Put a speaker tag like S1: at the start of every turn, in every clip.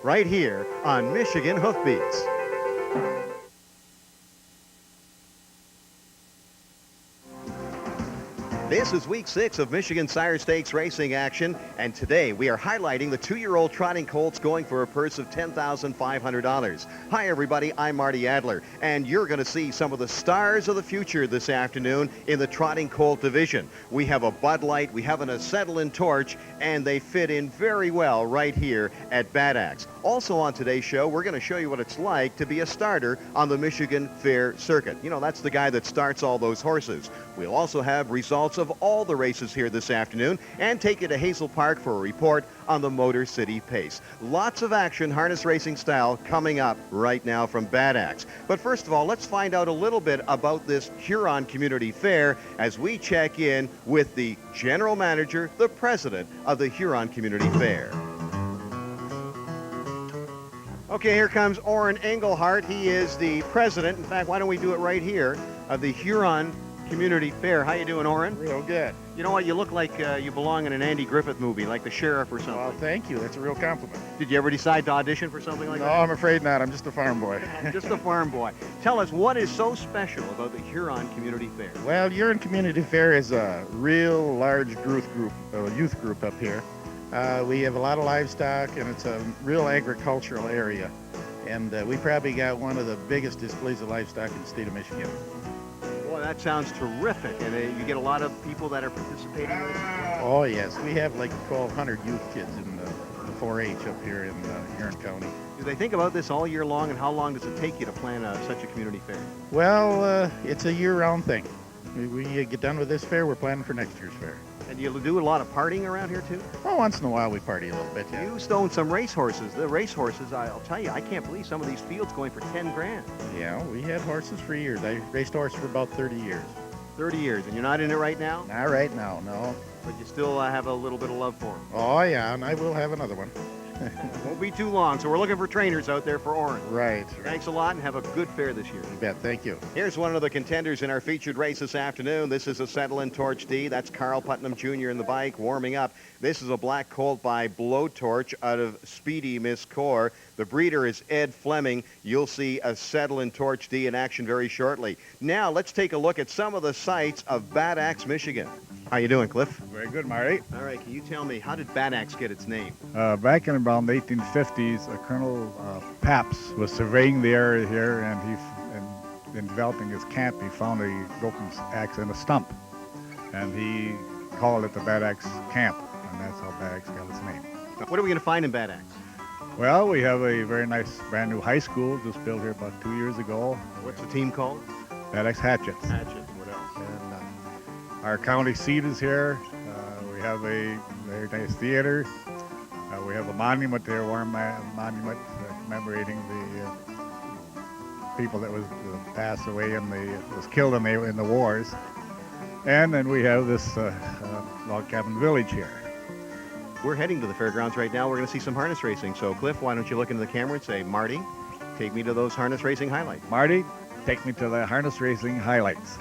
S1: right here on Michigan Hoof Beats. This is week 6 of Michigan Sire Stakes racing action, and today we are highlighting the 2-year-old trotting colts going for a purse of $10,500. Hi everybody, I'm Marty Adler, and you're going to see some of the stars of the future this afternoon in the trotting colt division. We have a Bud Light, we have an acetylene torch, and they fit in very well right here at Bad Axe. Also on today's show, we're going to show you what it's like to be a starter on the Michigan Fair circuit. You know, that's the guy that starts all those horses. We'll also have results of all the races here this afternoon and take you to Hazel Park for a report on the Motor City Pace. Lots of action, harness racing style, coming up right now from Bad Axe. But first of all, let's find out a little bit about this Huron Community Fair as we check in with the general manager, the president of the Huron Community Fair. Okay, here comes Orrin Engelhart. He is the president. In fact, why don't we do it right here, of the Huron Community Fair. How you doing, Orrin?
S2: Real good.
S1: You know what? You look like you belong in an Andy Griffith movie, like the sheriff or something.
S2: Well, thank you. That's a real compliment.
S1: Did you ever decide to audition for something like
S2: No,
S1: that?
S2: I'm afraid not. I'm just a farm boy.
S1: Just a farm boy. Tell us, what is so special about the Huron Community Fair?
S2: Well, Huron Community Fair is a real large youth group up here. We have a lot of livestock, and it's a real agricultural area. And we probably got one of the biggest displays of livestock in the state of Michigan.
S1: Boy, that sounds terrific. And you get a lot of people that are participating in this?
S2: Oh, yes. We have like 1,200 youth kids in the 4-H up here in Huron County.
S1: Do they think about this all year long, and how long does it take you to plan such a community fair?
S2: Well, it's a year-round thing. We get done with this fair, we're planning for next year's fair.
S1: And you do a lot of partying around here, too?
S2: Oh, once in a while we party a little bit, yeah.
S1: You own some racehorses. The racehorses, I'll tell you, I can't believe some of these fields going for 10 grand.
S2: Yeah, we had horses for years. I raced horses for about 30 years.
S1: 30 years, and you're not in it right now?
S2: Not right now, no.
S1: But you still have a little bit of love for them.
S2: Oh, yeah, and I will have another one.
S1: Won't be too long, so we're looking for trainers out there for Orrin.
S2: Right.
S1: Thanks a lot, and have a good fair this year.
S2: You bet, thank you.
S1: Here's one of the contenders in our featured race this afternoon. This is a acetylene torch D. That's Carl Putnam Jr. in the bike, warming up. This is a black colt by Blowtorch out of Speedy Miss Core. The breeder is Ed Fleming. You'll see a acetylene torch D in action very shortly. Now, let's take a look at some of the sights of Bad Axe, Michigan. How you doing, Cliff?
S3: Very good, Marty.
S1: All right, can you tell me, how did Bad Axe get its name?
S3: Back in around the 1850s, Colonel Paps was surveying the area here, and in developing his camp, he found a broken axe in a stump, and he called it the Bad Axe Camp, and that's how Bad Axe got its name.
S1: What are we going to find in Bad Axe?
S3: Well, we have a very nice brand new high school just built here about 2 years ago.
S1: What's the team called?
S3: Bad Axe Hatchets.
S1: Hatchet. What else?
S3: And our county seat is here. We have a very nice theater. We have a monument there, monument commemorating the people that was passed away was killed in the wars. And then we have this log cabin village here.
S1: We're heading to the fairgrounds right now. We're going to see some harness racing. So, Cliff, why don't you look into the camera and say, Marty, take me to those harness racing highlights.
S3: Marty, take me to the harness racing highlights.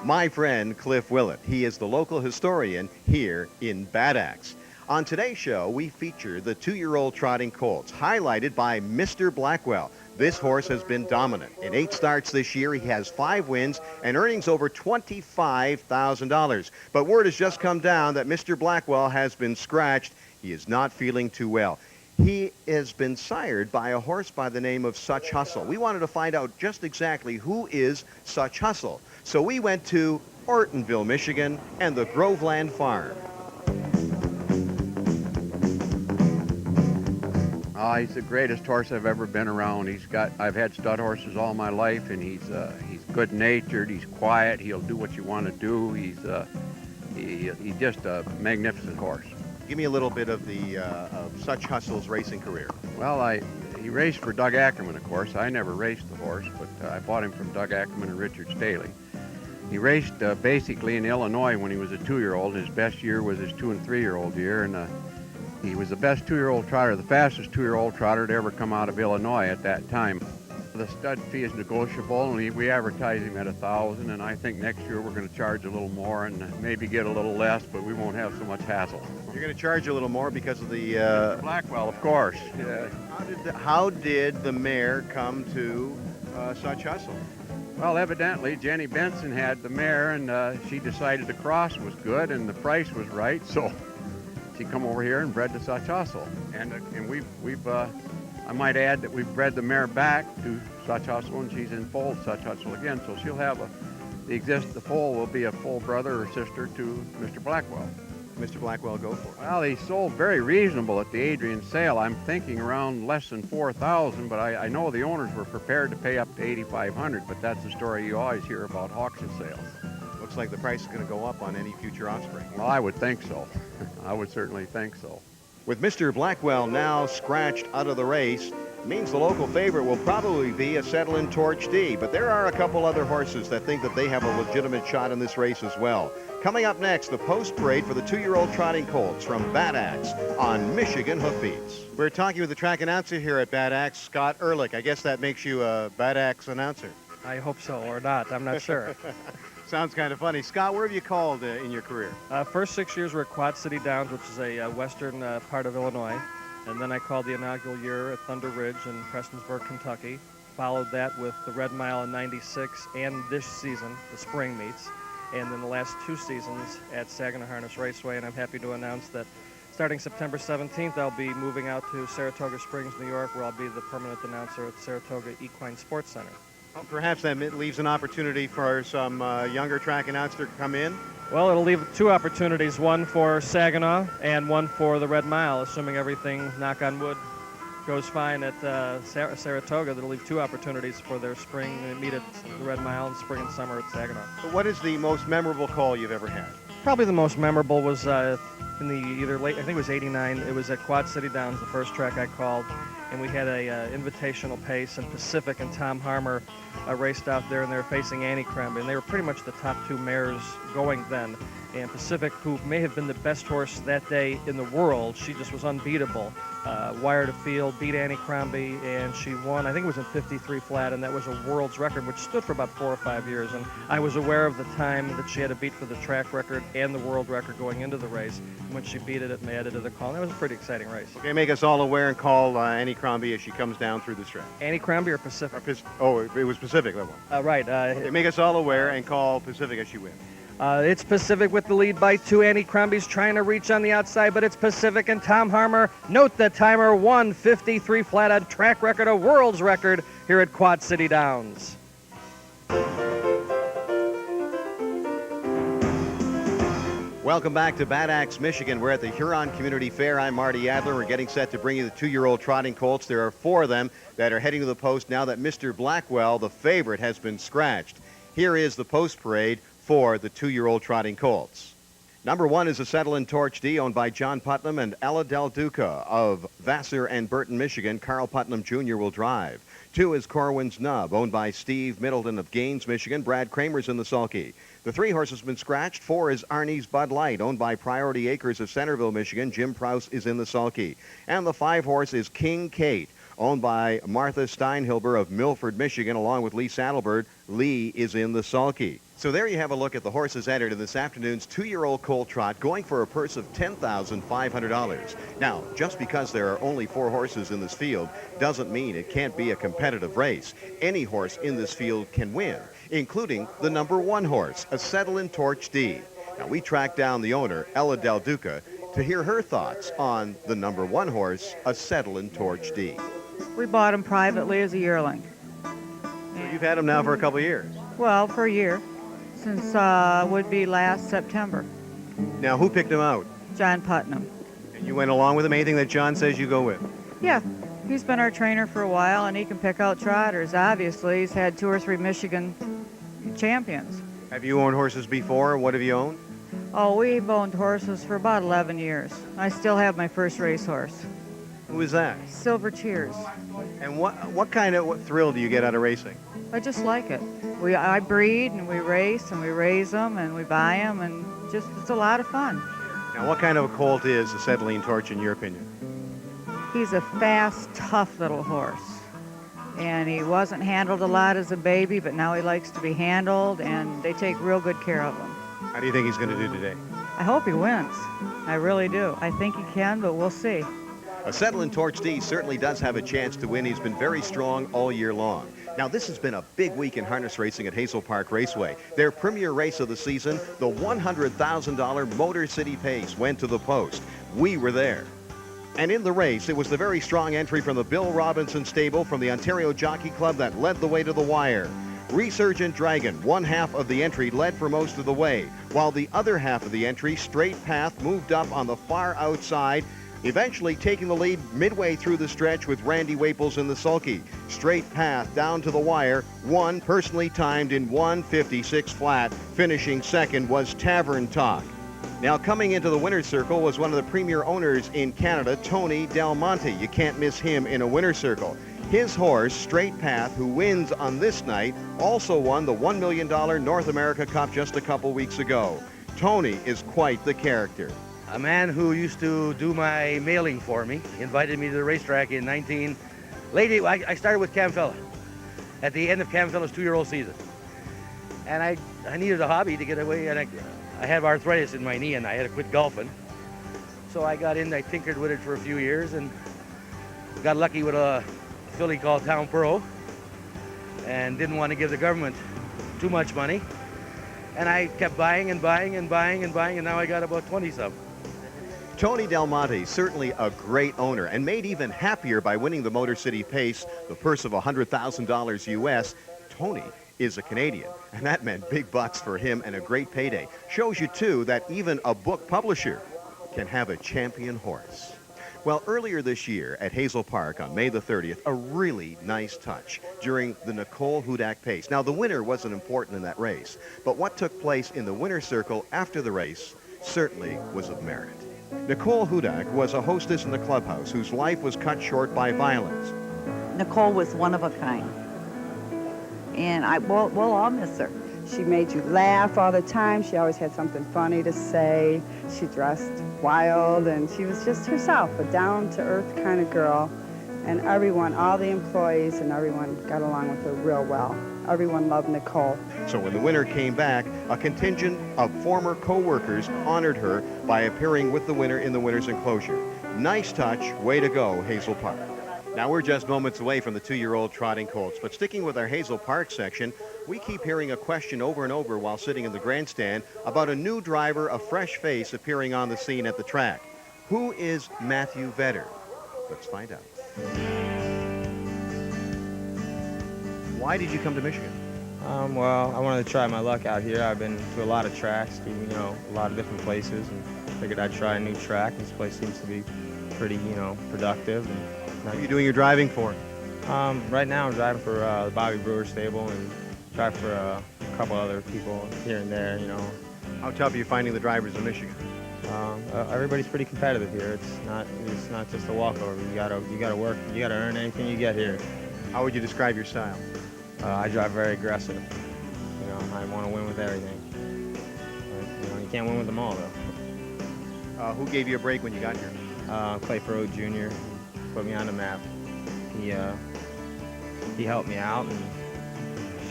S1: My friend, Cliff Willett. He is the local historian here in Bad Axe. On today's show, we feature the 2-year-old trotting colts, highlighted by Mr. Blackwell. This horse has been dominant. In 8 starts this year, he has 5 wins and earnings over $25,000. But word has just come down that Mr. Blackwell has been scratched. He is not feeling too well. He has been sired by a horse by the name of Such Hustle. We wanted to find out just exactly who is Such Hustle. So we went to Ortonville, Michigan, and the Groveland Farm.
S4: Oh, he's the greatest horse I've ever been around. I've had stud horses all my life, and he's good-natured. He's quiet. He'll do what you want to do. He's just a magnificent horse.
S1: Give me a little bit of of Such Hustle's racing career.
S4: Well, he raced for Doug Ackerman, of course. I never raced the horse, but I bought him from Doug Ackerman and Richard Staley. He raced basically in Illinois when he was a 2-year-old. His best year was his 2- and 3-year-old year, and he was the best 2-year-old trotter, the fastest 2-year-old trotter to ever come out of Illinois at that time. the stud fee is negotiable, and we advertise him at $1,000, and I think next year we're going to charge a little more and maybe get a little less, but we won't have so much hassle.
S1: You're going to charge a little more because of the...
S4: Blackwell, of course. Yeah.
S1: How did the mare come to such hustle?
S4: Well, evidently Jenny Benson had the mare, and she decided the cross was good and the price was right, so she come over here and bred to such hustle. And we've I might add that we've bred the mare back to such hustle, and she's in foal such hustle again, so she'll have the foal will be a full brother or sister to Mr. Blackwell.
S1: Mr. Blackwell, go for it.
S4: Well, he sold very reasonable at the Adrian sale. I'm thinking around less than $4,000, but I know the owners were prepared to pay up to $8,500, but that's the story you always hear about auction sales.
S1: Looks like the price is going to go up on any future offspring.
S4: Well, I would think so. I would certainly think so.
S1: With Mr. Blackwell now scratched out of the race, means the local favorite will probably be a Settlin' Torch D, but there are a couple other horses that think that they have a legitimate shot in this race as well. Coming up next, the post parade for the 2-year-old trotting colts from Bad Axe on Michigan Hoof Beats. We're talking with the track announcer here at Bad Axe, Scott Ehrlich. I guess that makes you a Bad Axe announcer.
S5: I hope so, or not. I'm not sure.
S1: Sounds kind of funny. Scott, where have you called in your career?
S5: First 6 years were at Quad City Downs, which is a western part of Illinois. And then I called the inaugural year at Thunder Ridge in Prestonsburg, Kentucky. Followed that with the Red Mile in '96 and this season, the spring meets. And then the last 2 seasons at Saginaw Harness Raceway. And I'm happy to announce that starting September 17th, I'll be moving out to Saratoga Springs, New York, where I'll be the permanent announcer at Saratoga Equine Sports Center.
S1: Well, perhaps that leaves an opportunity for some younger track announcer to come in.
S5: Well, it'll leave 2 opportunities, one for Saginaw and one for the Red Mile, assuming everything, knock on wood, goes fine at Saratoga. That'll leave 2 opportunities for their spring meet at the Red Mile and spring and summer at Saginaw.
S1: But what is the most memorable call you've ever had?
S5: Probably the most memorable was in the either late, I think it was '89. It was at Quad City Downs, the first track I called, and we had a invitational pace, and Pacific and Tom Harmer raced out there, and they were facing Annie Krembe, and they were pretty much the top 2 mares going then. And Pacific, who may have been the best horse that day in the world, she just was unbeatable. Wire to field, beat Annie Crombie, and she won. I think it was in 53 flat, and that was a world's record, which stood for about 4 or 5 years. And I was aware of the time that she had to beat for the track record and the world record going into the race. And when she beat it, it added to the call. And it was a pretty exciting race.
S1: Okay, make us all aware and call Annie Crombie as she comes down through the track.
S5: Annie Crombie or Pacific?
S1: It was Pacific, that one.
S5: Right.
S1: Okay, make us all aware and call Pacific as she wins.
S5: It's Pacific with the lead by 2. Annie Crombie's trying to reach on the outside, but it's Pacific and Tom Harmer. Note the timer, 1:53 flat, a track record, a world's record here at Quad City Downs.
S1: Welcome back to Bad Axe, Michigan. We're at the Huron Community Fair. I'm Marty Adler. We're getting set to bring you the 2-year-old trotting colts. There are 4 of them that are heading to the post now that Mr. Blackwell, the favorite, has been scratched. Here is the post parade for the 2-year-old trotting colts. Number 1 is a Settlin' Torch D owned by John Putnam and Ella Del Duca of Vassar and Burton, Michigan. Carl Putnam Jr. will drive. 2 is Corwin's Nub, owned by Steve Middleton of Gaines, Michigan. Brad Kramer's in the sulky. The 3 horse has been scratched. 4 is Arnie's Bud Light, owned by Priority Acres of Centerville, Michigan. Jim Prouse is in the sulky. And the 5 horse is King Kate, owned by Martha Steinhilber of Milford, Michigan, along with Lee Saddlebird. Lee is in the sulky. So there you have a look at the horses entered in this afternoon's 2-year-old colt trot, going for a purse of $10,500. Now, just because there are only 4 horses in this field doesn't mean it can't be a competitive race. Any horse in this field can win, including the number 1 horse, a Settlin' Torch D. Now, we tracked down the owner, Ella Del Duca, to hear her thoughts on the number 1 horse, a Settlin' Torch D.
S6: We bought him privately as a yearling.
S1: So you've had him now for a couple of years.
S6: Well, for a year, since would be last September.
S1: Now, who picked him out?
S6: John Putnam.
S1: And you went along with him? Anything that John says, you go with?
S6: Yeah, he's been our trainer for a while, and he can pick out trotters. Obviously, he's had 2 or 3 Michigan champions.
S1: Have you owned horses before? What have you owned?
S6: Oh, we've owned horses for about 11 years. I still have my first racehorse.
S1: Who is that?
S6: Silver Tears.
S1: And what kind of thrill do you get out of racing?
S6: I just like it. I breed, and we race, and we raise them, and we buy them, and just it's a lot of fun.
S1: Now, what kind of a colt is the Settlin' Torch, in your opinion?
S6: He's a fast, tough little horse. And he wasn't handled a lot as a baby, but now he likes to be handled, and they take real good care of him.
S1: How do you think he's going to do today?
S6: I hope he wins. I really do. I think he can, but we'll see.
S1: A Settlin' Torch D certainly does have a chance to win. He's been very strong all year long. Now, this has been a big week in harness racing at Hazel Park Raceway. Their premier race of the season, the $100,000 Motor City Pace, went to the post. We were there. And in the race, it was the very strong entry from the Bill Robinson stable from the Ontario Jockey Club that led the way to the wire. Resurgent Dragon, one half of the entry, led for most of the way, while the other half of the entry, Straight Path, moved up on the far outside, eventually taking the lead midway through the stretch with Randy Waples in the sulky. Straight Path down to the wire, one personally timed in 1:56 flat. Finishing second was Tavern Talk. Now coming into the winner's circle was one of the premier owners in Canada, Tony Del Monte. You can't miss him in a winner's circle. His horse, Straight Path, who wins on this night, also won the $1 million North America Cup just a couple weeks ago. Tony is quite the character.
S7: A man who used to do my mailing for me invited me to the racetrack in I started with Camfella at the end of Camfella's 2-year-old season. And I needed a hobby to get away, and I had arthritis in my knee and I had to quit golfing. So I got in, I tinkered with it for a few years and got lucky with a filly called Town Pro and didn't want to give the government too much money. And I kept buying and buying and buying and buying, and now I got about 20-some.
S1: Tony Del Monte, certainly a great owner, and made even happier by winning the Motor City Pace, the purse of $100,000 US. Tony is a Canadian, and that meant big bucks for him and a great payday. Shows you, too, that even a book publisher can have a champion horse. Well, earlier this year at Hazel Park on May the 30th, a really nice touch during the Nicole Hudak Pace. Now, the winner wasn't important in that race, but what took place in the winner's circle after the race certainly was of merit. Nicole Hudak was a hostess in the clubhouse whose life was cut short by violence.
S8: Nicole was one of a kind, and we'll all miss her.
S9: She made you laugh all the time. She always had something funny to say. She dressed wild, and she was just herself, a down-to-earth kind of girl. And everyone, all the employees and everyone got along with her real well. Everyone loved Nicole.
S1: So when the winner came back, a contingent of former co-workers honored her by appearing with the winner in the winner's enclosure. Nice touch. Way to go, Hazel Park. Now we're just moments away from the 2-year-old trotting colts, but sticking with our Hazel Park section, we keep hearing a question over and over while sitting in the grandstand about a new driver, a fresh face appearing on the scene at the track. Who is Matthew Vedder? Let's find out. Why did you come to Michigan?
S10: Well, I wanted to try my luck out here. I've been to a lot of tracks, a lot of different places, and figured I'd try a new track. This place seems to be pretty, productive. And
S1: What are you doing your driving for?
S10: Right now I'm driving for the Bobby Brewer stable and drive for a couple other people here and there,
S1: How tough are you finding the drivers in Michigan?
S10: Everybody's pretty competitive here. It's not just a walkover. You gotta work. You gotta earn anything you get here.
S1: How would you describe your style?
S10: I drive very aggressive. I want to win with everything. But, you can't win with them all though.
S1: Who gave you a break when you got here?
S10: Clay Pro Jr. put me on the map. He helped me out and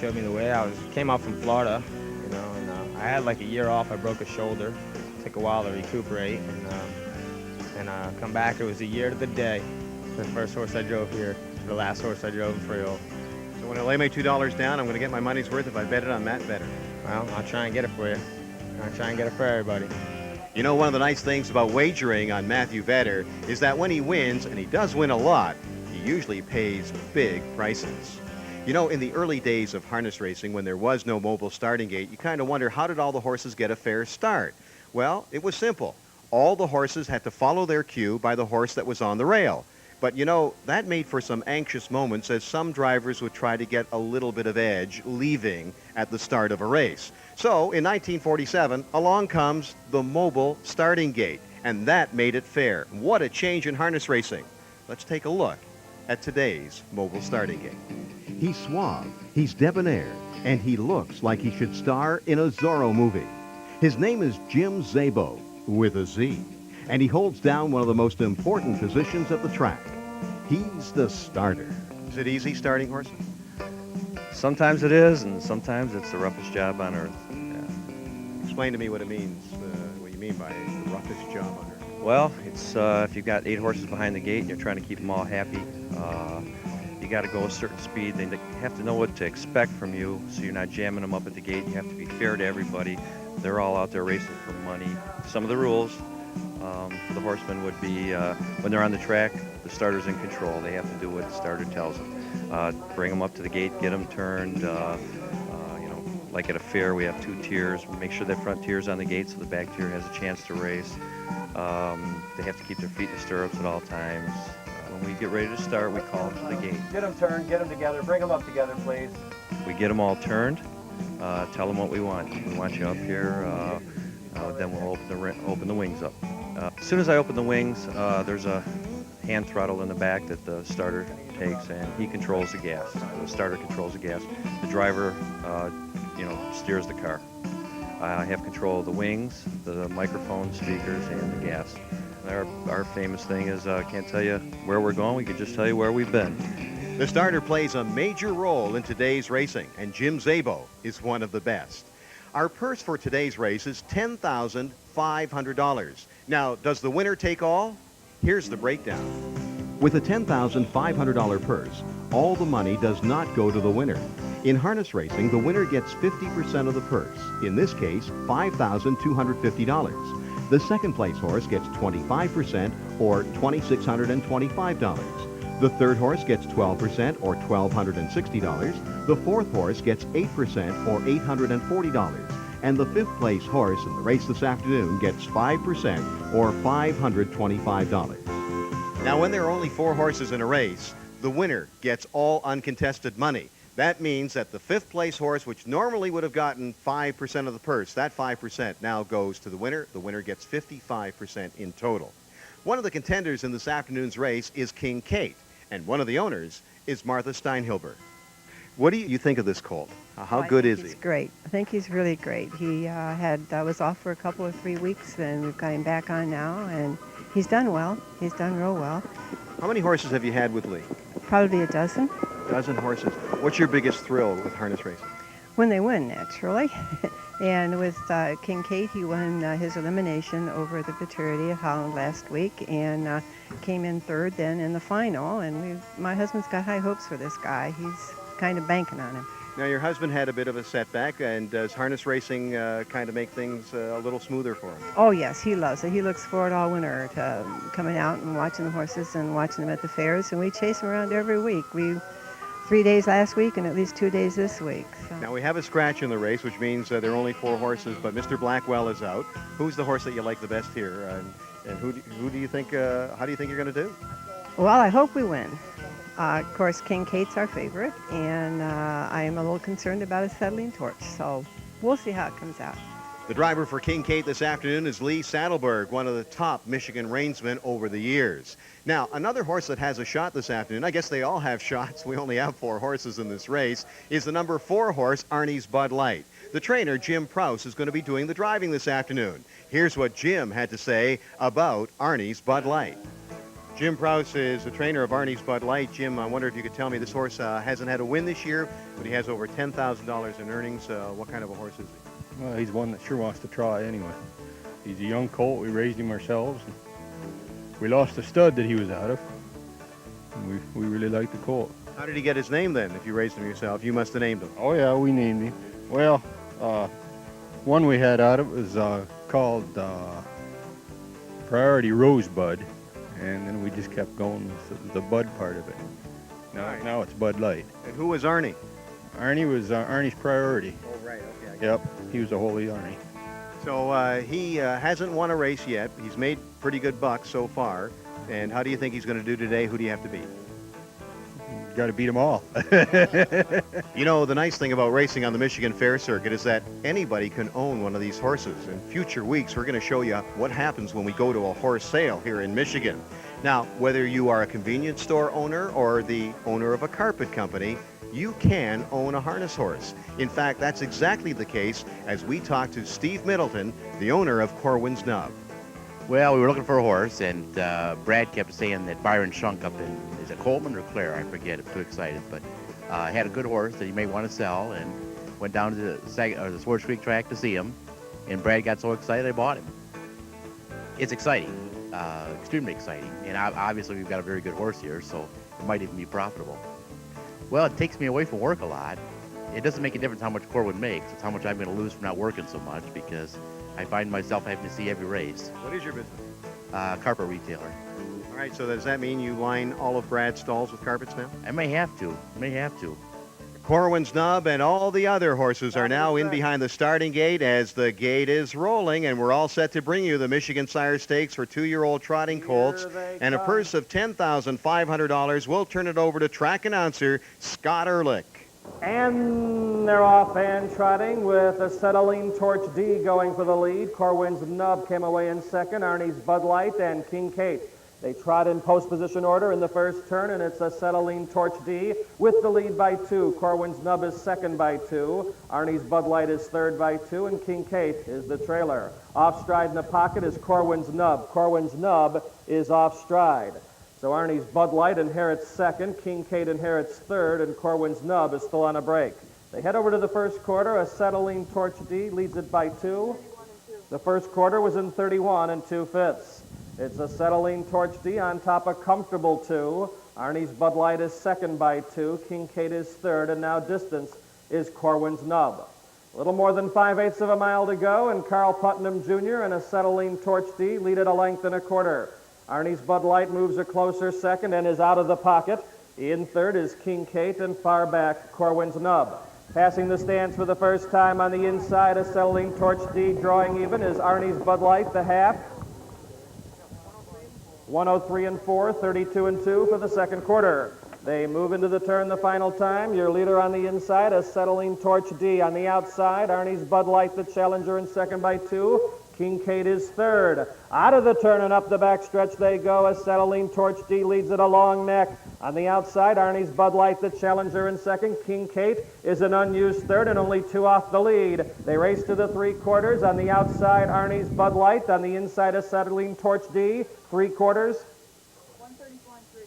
S10: showed me the way. Came out from Florida, and I had like a year off. I broke a shoulder. Took a while to recuperate, and come back. It was a year to the day. The first horse I drove here, the last horse I drove in Freehold.
S1: So when I lay my $2 down, I'm going to get my money's worth if I bet it on Matt Vedder.
S10: Well, I'll try and get it for you. I'll try and get it for everybody.
S1: One of the nice things about wagering on Matthew Vedder is that when he wins, and he does win a lot, he usually pays big prices. In the early days of harness racing, when there was no mobile starting gate, you kind of wonder, how did all the horses get a fair start? Well, it was simple. All the horses had to follow their cue by the horse that was on the rail. But, that made for some anxious moments as some drivers would try to get a little bit of edge leaving at the start of a race. So, in 1947, along comes the mobile starting gate, and that made it fair. What a change in harness racing. Let's take a look at today's mobile starting gate. He's suave, he's debonair, and he looks like he should star in a Zorro movie. His name is Jim Szabo, with a Z, and he holds down one of the most important positions at the track. He's the starter. Is it easy starting horses?
S11: Sometimes it is, and sometimes it's the roughest job on earth. Yeah.
S1: Explain to me what it means, what you mean by the roughest job on earth.
S11: Well, it's if you've got 8 horses behind the gate and you're trying to keep them all happy, you got to go a certain speed. They have to know what to expect from you, so you're not jamming them up at the gate. You have to be fair to everybody. They're all out there racing for money. Some of the rules for the horsemen would be when they're on the track, the starter's in control. They have to do what the starter tells them. Bring them up to the gate, get them turned. Like at a fair, we have 2 tiers. We make sure that front tier's on the gate so the back tier has a chance to race. They have to keep their feet in the stirrups at all times. When we get ready to start, we call them to the gate.
S1: Get them turned, get them together, bring them up together, please.
S11: We get them all turned, tell them what we want. We want you up here, then we'll open the wings up. As soon as I open the wings, there's a hand throttle in the back that the starter takes, and he controls the gas. The starter controls the gas. The driver, steers the car. I have control of the wings, the microphone, speakers, and the gas. Our famous thing is, can't tell you where we're going, we can just tell you where we've been.
S1: The starter plays a major role in today's racing, and Jim Szabo is one of the best. Our purse for today's race is $10,500. Now, does the winner take all? Here's the breakdown. With a $10,500 purse, all the money does not go to the winner. In harness racing, the winner gets 50% of the purse, in this case, $5,250. The second place horse gets 25%, or $2,625. The third horse gets 12%, or $1,260. The fourth horse gets 8%, or $840. And the fifth place horse in the race this afternoon gets 5%, or $525. Now, when there are only 4 horses in a race, the winner gets all uncontested money. That means that the fifth place horse, which normally would have gotten 5% of the purse, that 5% now goes to the winner. The winner gets 55% in total. One of the contenders in this afternoon's race is King Kate, and one of the owners is Martha Steinhilber. What do you think of this colt? How good is he?
S12: He's great. I think he's really great. He was off for a couple or 3 weeks, and we've got him back on now, and he's done well. He's done real well.
S1: How many horses have you had with Lee?
S12: Probably a dozen.
S1: A dozen horses. What's your biggest thrill with harness racing?
S12: When they win, naturally. And with King Kate, he won his elimination over the Futurity of Holland last week, and came in third then in the final. And my husband's got high hopes for this guy. He's kind of banking on him.
S1: Now, your husband had a bit of a setback, and does harness racing kind of make things a little smoother for him?
S12: Oh, yes, he loves it. He looks forward all winter to coming out and watching the horses and watching them at the fairs, and we chase them around every week. 3 days last week and at least 2 days this week. So.
S1: Now, we have a scratch in the race, which means there are only 4 horses, but Mr. Blackwell is out. Who's the horse that you like the best here, and who do you think, how do you think you're going to do?
S12: Well, I hope we win. Of course, King Kate's our favorite, and I am a little concerned about a settling torch, so we'll see how it comes out.
S1: The driver for King Kate this afternoon is Lee Saddleberg, one of the top Michigan reinsmen over the years. Now, another horse that has a shot this afternoon, I guess they all have shots, we only have 4 horses in this race, is the number 4 horse, Arnie's Bud Light. The trainer, Jim Prowse, is going to be doing the driving this afternoon. Here's what Jim had to say about Arnie's Bud Light. Jim Prowse is the trainer of Arnie's Bud Light. Jim, I wonder if you could tell me, this horse hasn't had a win this year, but he has over $10,000 in earnings. What kind of a horse is he?
S13: Well, he's one that sure wants to try anyway. He's a young colt. We raised him ourselves. We lost the stud that he was out of. And we really like the colt.
S1: How did he get his name then, if you raised him yourself? You must have named him.
S13: Oh, yeah, we named him. Well, one we had out of was called Priority Rosebud. And then we just kept going with the Bud part of it. Now it's Bud Light.
S1: And who was Arnie?
S13: Arnie was Arnie's Priority.
S1: Oh, right, okay.
S13: Yep, he was a holy Arnie.
S1: So he hasn't won a race yet. He's made pretty good bucks so far. And how do you think he's going to do today? Who do you have to beat?
S13: Got to beat them all.
S1: You know, the nice thing about racing on the Michigan Fair Circuit is that anybody can own one of these horses. In future weeks, we're going to show you what happens when we go to a horse sale here in Michigan. Now, whether you are a convenience store owner or the owner of a carpet company, you can own a harness horse. In fact, that's exactly the case as we talk to Steve Middleton, the owner of Corwin's Nub.
S14: Well, we were looking for a horse, and Brad kept saying that Byron Shunk up in, is it Coleman or Clare? I forget, I'm too excited. But had a good horse that he may want to sell, and went down to the Swartz Creek track to see him. And Brad got so excited, I bought him. It's exciting, extremely exciting. And obviously, we've got a very good horse here, so it might even be profitable. Well, it takes me away from work a lot. It doesn't make a difference how much Corwin makes. It's how much I'm going to lose from not working so much, because I find myself having to see every race.
S1: What is your business?
S14: Carpet retailer.
S1: All right, so does that mean you line all of Brad's stalls with carpets now?
S14: I may have to. May have to.
S1: Corwin's Nub and all the other horses are now in behind the starting gate as the gate is rolling, and we're all set to bring you the Michigan Sire Stakes for 2-year-old trotting colts and a purse of $10,500. We'll turn it over to track announcer Scott Ehrlich.
S15: And they're off and trotting with Acetylene Torch D going for the lead. Corwin's Nub came away in second. Arnie's Bud Light and King Kate. They trot in post position order in the first turn, and it's Acetylene Torch D with the lead by 2. Corwin's Nub is second by 2. Arnie's Bud Light is third by 2, and King Kate is the trailer. Off stride in the pocket is Corwin's Nub. Corwin's Nub is off stride. So Arnie's Bud Light inherits second, King Kate inherits third, and Corwin's Nub is still on a break. They head over to the first quarter. Acetylene Torch D leads it by 2. The first quarter was in 31 2/5. It's Acetylene Torch D on top of Comfortable 2. Arnie's Bud Light is second by 2. King Kate is third, and now distance is Corwin's Nub. A little more than 5/8 of a mile to go, and Carl Putnam Jr. and Acetylene Torch D lead at a length and a quarter. Arnie's Bud Light moves a closer second and is out of the pocket. In third is King Kate, and far back, Corwin's Nub. Passing the stands for the first time on the inside, Acetylene Torch D drawing even is Arnie's Bud Light, the half. 103 4, 32 2 for the second quarter. They move into the turn the final time. Your leader on the inside, Acetylene Torch D. On the outside, Arnie's Bud Light, the challenger, in second by 2. King Kate is third. Out of the turn and up the backstretch they go. Acetylene Torch D leads it a long neck. On the outside, Arnie's Bud Light, the challenger, in second. King Kate is an unused third and only 2 off the lead. They race to the 3/4. On the outside, Arnie's Bud Light. On the inside, Acetylene Torch D. 3/4.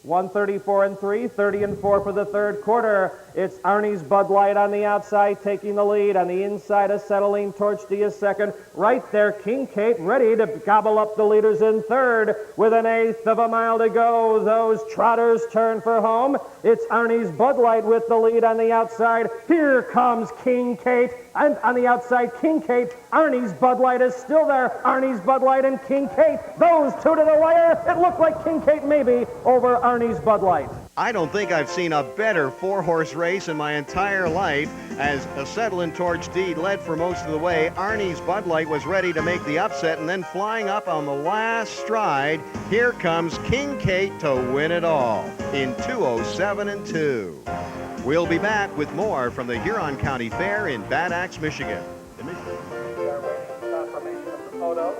S15: 134 3, 30 4 for the third quarter. It's Arnie's Bud Light on the outside taking the lead. On the inside, Acetylene Torch D is second. Right there, King Kate ready to gobble up the leaders in third. With 1/8 of a mile to go, those trotters turn for home. It's Arnie's Bud Light with the lead on the outside. Here comes King Kate. And on the outside, King Kate. Arnie's Bud Light is still there. Arnie's Bud Light and King Kate. Those two to the wire. It looked like King Kate maybe over Arnie's Bud Light.
S1: I don't think I've seen a better 4-horse race in my entire life as Acetylene Torch D led for most of the way. Arnie's Bud Light was ready to make the upset, and then flying up on the last stride, here comes King Kate to win it all in 2:07 2. We'll be back with more from the Huron County Fair in Bad Axe, Michigan.
S15: We are waiting confirmation of the photo.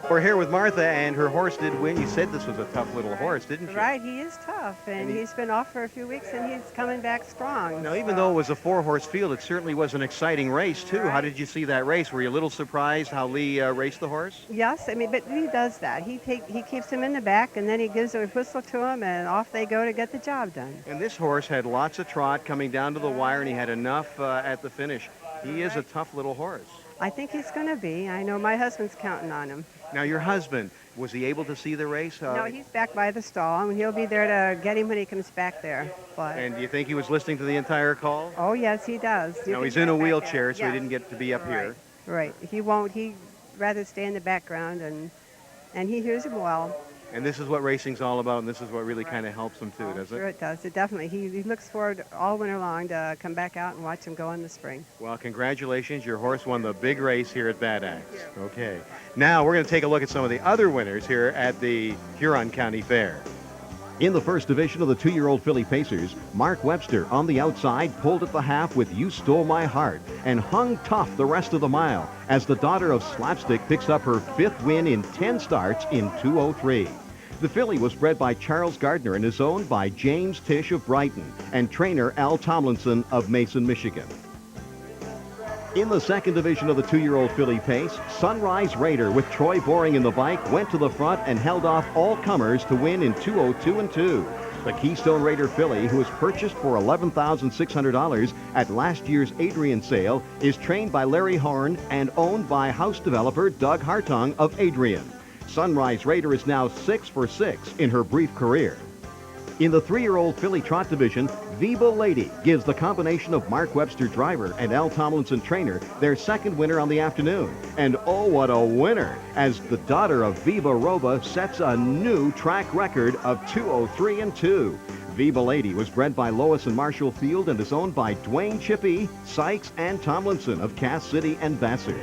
S1: We're here with Martha, and her horse did win. You said this was a tough little horse, didn't you?
S16: Right, he is tough, and he's been off for a few weeks, and he's coming back strong.
S1: Now, even though it was a 4-horse field, it certainly was an exciting race, too. Right. How did you see that race? Were you a little surprised how Lee raced the horse?
S16: Yes, I mean, but he does that. He keeps him in the back, and then he gives a whistle to him, and off they go to get the job done.
S1: And this horse had lots of trot coming down to the wire, and he had enough at the finish. He is a tough little horse.
S16: I think he's going to be. I know my husband's counting on him.
S1: Now, your husband, was he able to see the race?
S16: No, he's back by the stall, and he'll be there to get him when he comes back there. But
S1: and do you think he was listening to the entire call?
S16: Oh, yes, he does.
S1: Now, he's in a wheelchair, so he didn't get to be up here.
S16: Right. He won't. He'd rather stay in the background, and he hears him well.
S1: And this is what racing's all about, and this is what really kind of helps him, too, does it?
S16: Sure it does. It definitely. He looks forward all winter long to come back out and watch him go in the spring.
S1: Well, congratulations. Your horse won the big race here at Bad Axe. Okay. Now, we're going to take a look at some of the other winners here at the Huron County Fair.
S17: In the first division of the 2-year-old filly pacers, Mark Webster on the outside pulled at the half with You Stole My Heart and hung tough the rest of the mile as the daughter of Slapstick picks up her 5th win in 10 starts in 2:03. The filly was bred by Charles Gardner and is owned by James Tish of Brighton and trainer Al Tomlinson of Mason, Michigan. In the second division of the 2-year-old filly pace, Sunrise Raider with Troy Boring in the bike went to the front and held off all comers to win in 2:02 and 2. The Keystone Raider filly, who was purchased for $11,600 at last year's Adrian sale, is trained by Larry Horn and owned by house developer Doug Hartung of Adrian. Sunrise Raider is now 6 for 6 in her brief career. In the 3-year-old filly trot division, Viva Lady gives the combination of Mark Webster driver and Al Tomlinson trainer their second winner on the afternoon. And oh, what a winner, as the daughter of Viva Roba sets a new track record of 2:03 and 2. Viva Lady was bred by Lois and Marshall Field and is owned by Dwayne Chippy, Sykes, and Tomlinson of Cass City and Vassar.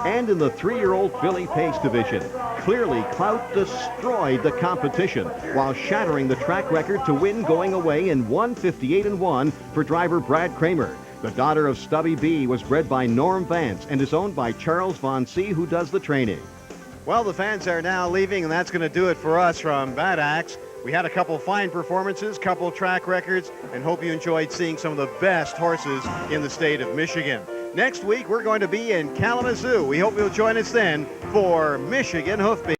S17: And in the 3-year-old filly pace division, Clearly Clout destroyed the competition while shattering the track record to win going away in 1:58 and 1 for driver Brad Kramer. The daughter of Stubby B was bred by Norm Vance and is owned by Charles Von C, who does the training.
S1: Well, the fans are now leaving, and that's going to do it for us from Bad Axe. We had a couple fine performances, couple track records, and hope you enjoyed seeing some of the best horses in the state of Michigan. Next week, we're going to be in Kalamazoo. We hope you'll join us then for Michigan Hoof Beats.